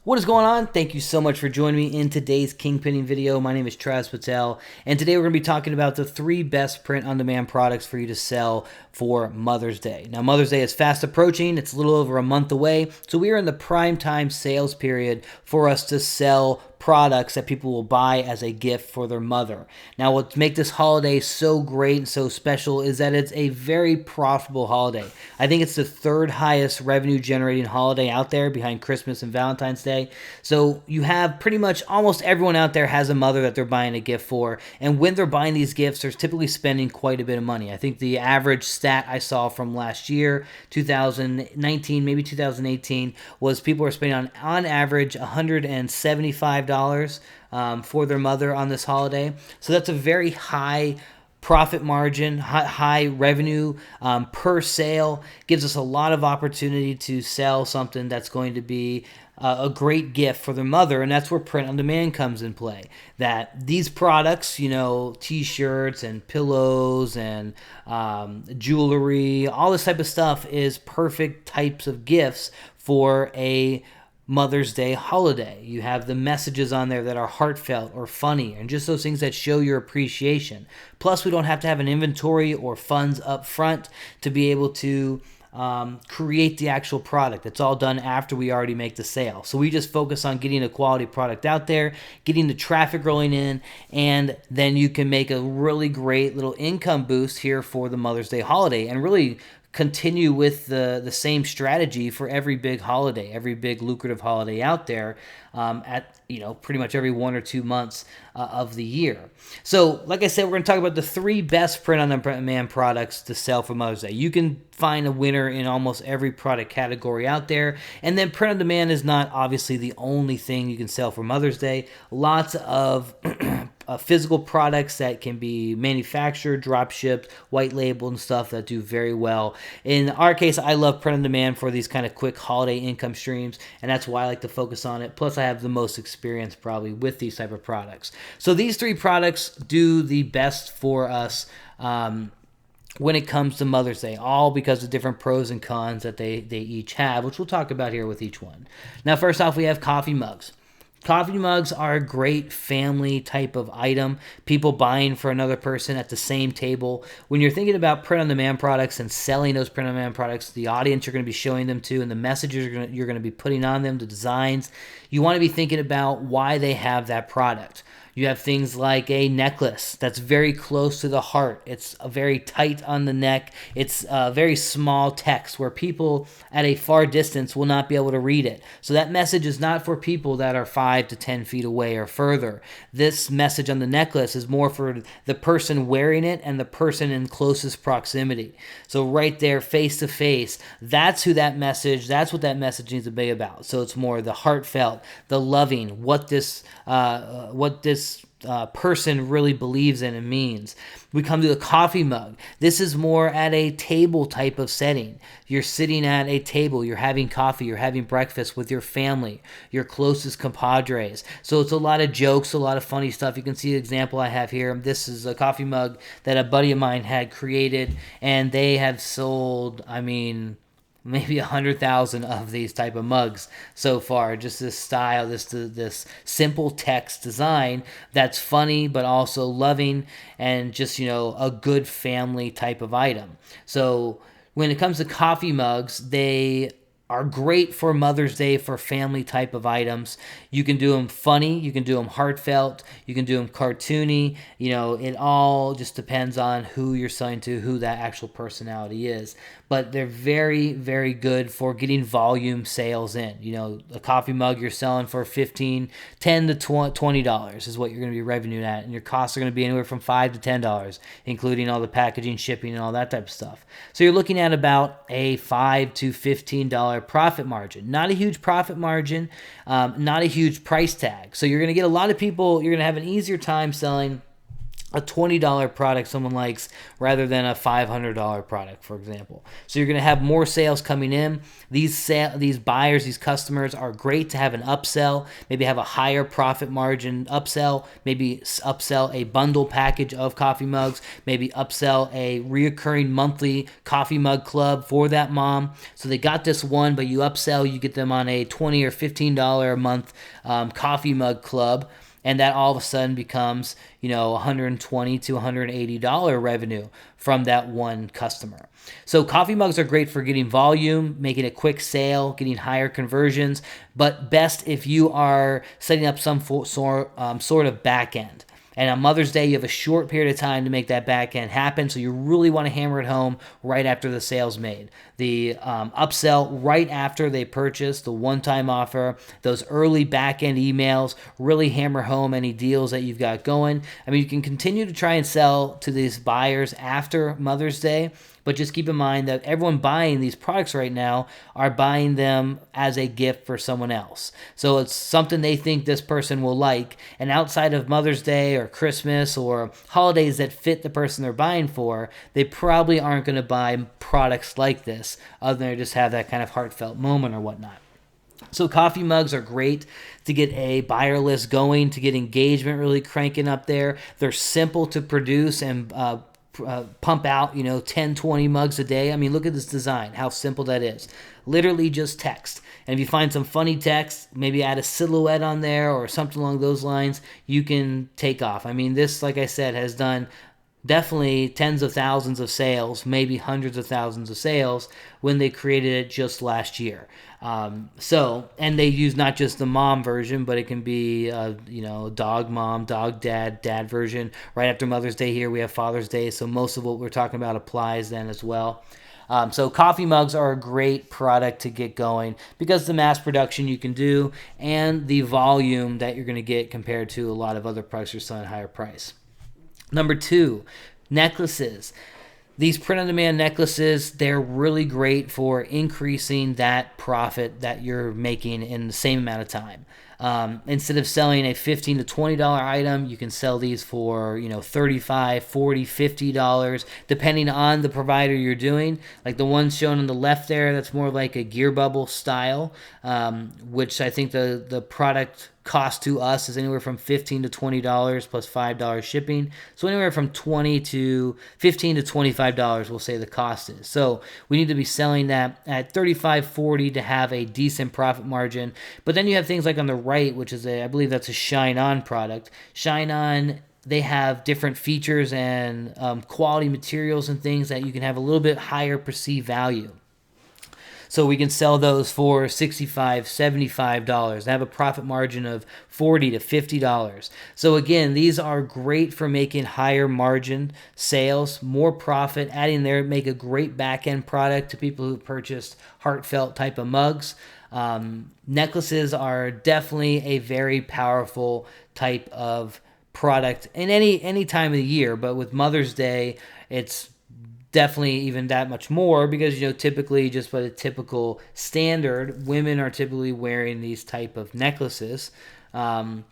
What is going on? Thank you so much for joining me in today's Kingpinning video. My name is Travis Patel, and today we're going to be talking about the 3 best print-on-demand products for you to sell for Mother's Day. Now, Mother's Day is fast approaching. It's a little over a month away, so we are in the prime time sales period for us to sell products that people will buy as a gift for their mother. Now, what makes this holiday so great and so special is that it's a very profitable holiday. I think it's the 3rd highest revenue generating holiday out there behind Christmas and Valentine's Day. So you have pretty much almost everyone out there has a mother that they're buying a gift for. And when they're buying these gifts, they're typically spending quite a bit of money. I think the average stat I saw from last year, 2019, maybe 2018, was people were spending on average $175 for their mother on this holiday. So that's a very high profit margin, high revenue per sale. Gives us a lot of opportunity to sell something that's going to be a great gift for their mother, and that's where print on demand comes in play. That these products, t-shirts and pillows and jewelry, all this type of stuff is perfect types of gifts for a Mother's Day holiday. You have the messages on there that are heartfelt or funny, and just those things that show your appreciation. Plus, we don't have to have an inventory or funds up front to be able to create the actual product. It's all done after we already make the sale. So we just focus on getting a quality product out there, getting the traffic rolling in, and then you can make a really great little income boost here for the Mother's Day holiday and really continue with the same strategy for every big holiday, every big lucrative holiday out there at pretty much every 1 or 2 months of the year. So like I said, we're going to talk about the 3 best print-on-demand products to sell for Mother's Day. You can find a winner in almost every product category out there. And then print-on-demand is not obviously the only thing you can sell for Mother's Day. Lots of physical products that can be manufactured, drop shipped, white labeled and stuff that do very well. In our case, I love print on demand for these kind of quick holiday income streams, and that's why I like to focus on it. Plus, I have the most experience probably with these type of products. So these 3 products do the best for us when it comes to Mother's Day, all because of different pros and cons that they each have, which we'll talk about here with each one. Now, first off, we have coffee mugs. Coffee mugs are a great family type of item. People buying for another person at the same table. When you're thinking about print-on-demand products and selling those print-on-demand products, the audience you're going to be showing them to and the messages you're going to be putting on them, the designs, you want to be thinking about why they have that product. You have things like a necklace that's very close to the heart. It's very tight on the neck. It's very small text where people at a far distance will not be able to read it. So that message is not for people that are 5 to 10 feet away or further. This message on the necklace is more for the person wearing it and the person in closest proximity. So right there, face to face, that's what that message needs to be about. So it's more the heartfelt, the loving, what this person really believes in and means. We come to the coffee mug. This is more at a table type of setting. You're sitting at a table, you're having coffee, you're having breakfast with your family, your closest compadres. So it's a lot of jokes, a lot of funny stuff. You can see the example I have here. This is a coffee mug that a buddy of mine had created, and they have sold, maybe 100,000 of these type of mugs so far. Just this style, this simple text design that's funny but also loving and just a good family type of item. So when it comes to coffee mugs, they are great for Mother's Day for family type of items. You can do them funny, you can do them heartfelt, you can do them cartoony. It all just depends on who you're selling to, who that actual personality is. But they're very, very good for getting volume sales in. A coffee mug you're selling for $10 to $20 is what you're going to be revenue at, and your costs are going to be anywhere from $5 to $10, including all the packaging, shipping, and all that type of stuff. So you're looking at about a $5 to $15 profit margin. Not a huge profit margin, not a huge price tag. So you're going to get a lot of people, you're going to have an easier time selling a $20 product someone likes rather than a $500 product, for example. So you're going to have more sales coming in. These buyers, these customers are great to have an upsell, maybe have a higher profit margin upsell, maybe upsell a bundle package of coffee mugs, maybe upsell a reoccurring monthly coffee mug club for that mom. So they got this one, but you upsell, you get them on a $20 or $15 a month coffee mug club. And that all of a sudden becomes, $120 to $180 revenue from that one customer. So coffee mugs are great for getting volume, making a quick sale, getting higher conversions, but best if you are setting up some sort of back end. And on Mother's Day, you have a short period of time to make that back end happen. So you really want to hammer it home right after the sale's made. The upsell right after they purchase, the one-time offer, those early back end emails, really hammer home any deals that you've got going. I mean, you can continue to try and sell to these buyers after Mother's Day, but just keep in mind that everyone buying these products right now are buying them as a gift for someone else. So it's something they think this person will like. And outside of Mother's Day or Christmas or holidays that fit the person they're buying for, they probably aren't going to buy products like this other than just have that kind of heartfelt moment or whatnot. So coffee mugs are great to get a buyer list going, to get engagement really cranking up there. They're simple to produce and pump out, 10, 20 mugs a day. I mean, look at this design, how simple that is. Literally just text. And if you find some funny text, maybe add a silhouette on there or something along those lines, you can take off. I mean, this, like I said, has done definitely tens of thousands of sales, maybe hundreds of thousands of sales when they created it just last year. And they use not just the mom version, but it can be, dog mom, dog dad, dad version. Right after Mother's Day here, we have Father's Day. So most of what we're talking about applies then as well. So coffee mugs are a great product to get going because the mass production you can do and the volume that you're going to get compared to a lot of other products you're selling at a higher price. Number 2, necklaces. These print-on-demand necklaces, they're really great for increasing that profit that you're making in the same amount of time. Instead of selling a $15 to $20 item, you can sell these for, $35, $40, $50, depending on the provider you're doing. Like the one shown on the left there, that's more like a gear bubble style, which I think the product cost to us is anywhere from $15 to $20 plus $5 shipping. So anywhere from $15 to $25, we'll say the cost is. So we need to be selling that at $35, $40 to have a decent profit margin. But then you have things like on the right, which is I believe that's a Shine On product. Shine On, they have different features and quality materials and things that you can have a little bit higher perceived value. So we can sell those for $65, $75, have a profit margin of $40 to $50. So again, these are great for making higher margin sales, more profit, adding there, make a great back-end product to people who purchased heartfelt type of mugs. Necklaces are definitely a very powerful type of product in any time of the year, but with Mother's Day, it's definitely even that much more because typically just by the typical standard, women are typically wearing these type of necklaces, and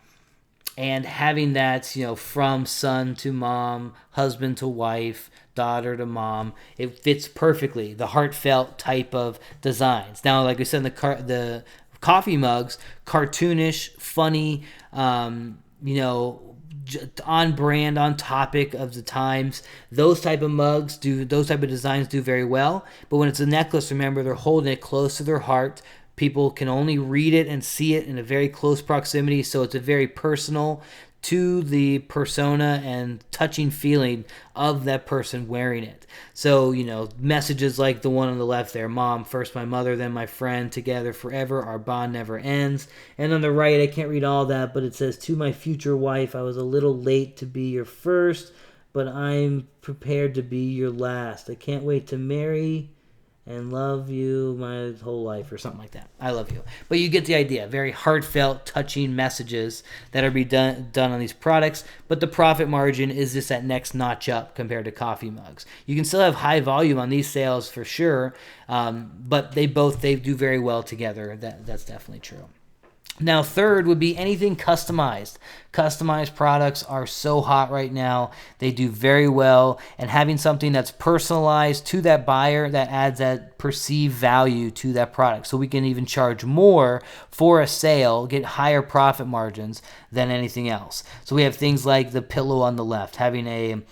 having that from son to mom, husband to wife, daughter to mom, it fits perfectly the heartfelt type of designs. Now, like I said, the coffee mugs, cartoonish, funny, on brand, on topic of the times. Those type of designs do very well. But when it's a necklace, remember, they're holding it close to their heart. People can only read it and see it in a very close proximity, so it's a very personal to the persona and touching feeling of that person wearing it. So, messages like the one on the left there, mom, first my mother, then my friend, together forever, our bond never ends. And on the right, I can't read all that, but it says, to my future wife, I was a little late to be your first, but I'm prepared to be your last. I can't wait to marry and love you my whole life, or something like that. I love you. But you get the idea. Very heartfelt, touching messages that are done on these products. But the profit margin is just that next notch up compared to coffee mugs. You can still have high volume on these sales for sure, but they do very well together. That's definitely true. Now, third would be anything customized. Customized products are so hot right now. They do very well, and having something that's personalized to that buyer, that adds that perceived value to that product. So we can even charge more for a sale, get higher profit margins than anything else. So we have things like the pillow on the left, having a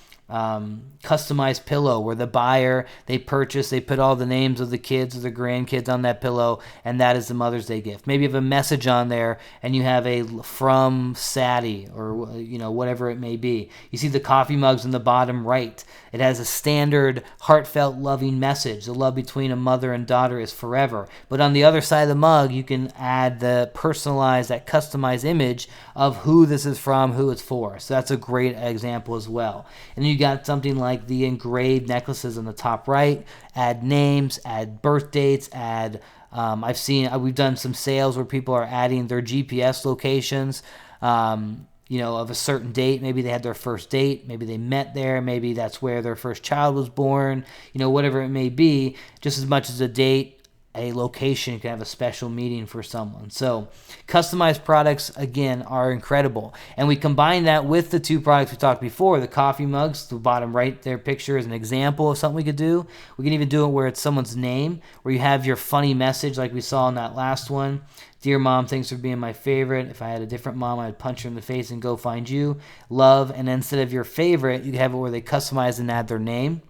customized pillow where the buyer, they put all the names of the kids or the grandkids on that pillow, and that is the Mother's Day gift. Maybe you have a message on there and you have a from Sadie, or whatever it may be. You see the coffee mugs in the bottom right. It has a standard heartfelt loving message. The love between a mother and daughter is forever. But on the other side of the mug, you can add the personalized, that customized image of who this is from, who it's for. So that's a great example as well. And then you got something like the engraved necklaces on the top right. Add names, add birth dates, add we've done some sales where people are adding their GPS locations, of a certain date. Maybe they had their first date, maybe they met there, maybe that's where their first child was born, whatever it may be. Just as much as a date, a location, you can have a special meeting for someone. So customized products, again, are incredible. And we combine that with the two products we talked before, the coffee mugs. The bottom right there picture is an example of something we could do. We can even do it where it's someone's name, where you have your funny message like we saw in that last one. Dear mom, thanks for being my favorite. If I had a different mom, I'd punch her in the face and go find you. Love. And instead of your favorite, you can have it where they customize and add their name.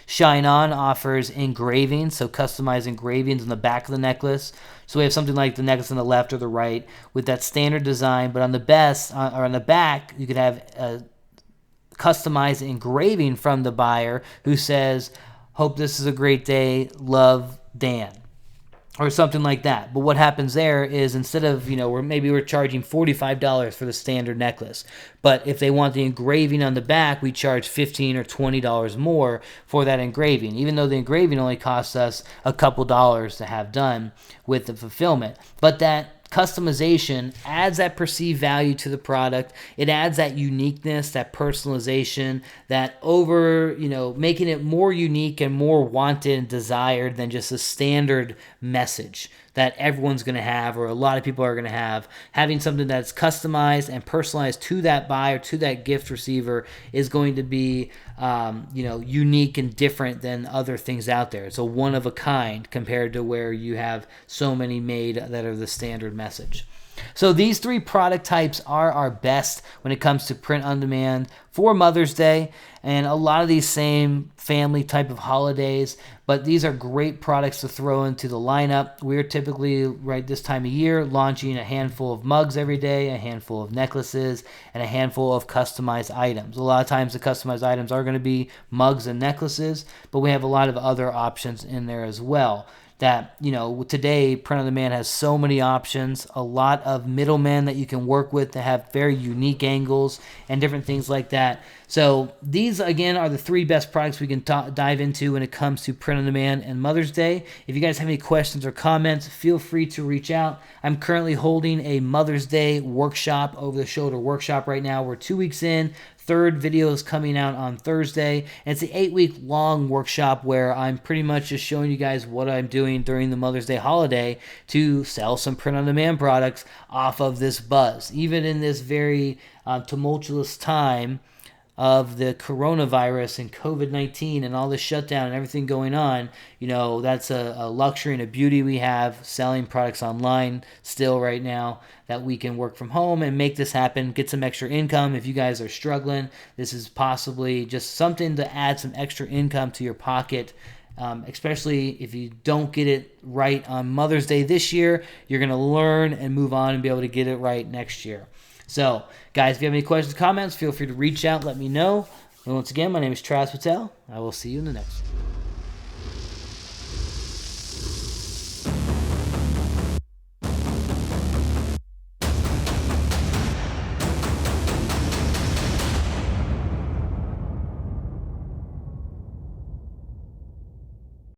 Shine On offers engravings, so customized engravings on the back of the necklace. So we have something like the necklace on the left or the right with that standard design, but on the back, you could have a customized engraving from the buyer who says, "Hope this is a great day. Love, Dan." Or something like that. But what happens there is, instead of, we're charging $45 for the standard necklace. But if they want the engraving on the back, we charge $15 or $20 more for that engraving, even though the engraving only costs us a couple dollars to have done with the fulfillment. But that customization adds that perceived value to the product. It adds that uniqueness, that personalization, that making it more unique and more wanted and desired than just a standard message that everyone's going to have, or a lot of people are going to have. Having something that's customized and personalized to that buyer, to that gift receiver, is going to be unique and different than other things out there. It's a one of a kind compared to where you have so many made that are the standard message. So these three product types are our best when it comes to print on demand for Mother's Day and a lot of these same family type of holidays, but these are great products to throw into the lineup. We're typically, right this time of year, launching a handful of mugs every day, a handful of necklaces, and a handful of customized items. A lot of times the customized items are going to be mugs and necklaces, but we have a lot of other options in there as well. That, today print on demand has so many options, a lot of middlemen that you can work with to have very unique angles and different things like that. So these, again, are the three best products we can dive into when it comes to print on demand and Mother's Day. If you guys have any questions or comments, feel free to reach out. I'm currently holding a Mother's Day workshop, over-the-shoulder workshop right now. We're 2 weeks in. Third video is coming out on Thursday, and it's an 8-week long workshop where I'm pretty much just showing you guys what I'm doing during the Mother's Day holiday to sell some print-on-demand products off of this buzz. Even in this very tumultuous time of the coronavirus and COVID-19 and all the shutdown and everything going on, that's a luxury and a beauty we have, selling products online still right now, that we can work from home and make this happen, get some extra income. If you guys are struggling, this is possibly just something to add some extra income to your pocket. Especially if you don't get it right on Mother's Day this year, you're going to learn and move on and be able to get it right next year. So, guys, if you have any questions or comments, feel free to reach out, let me know. And once again, my name is Travis Patel. I will see you in the next one.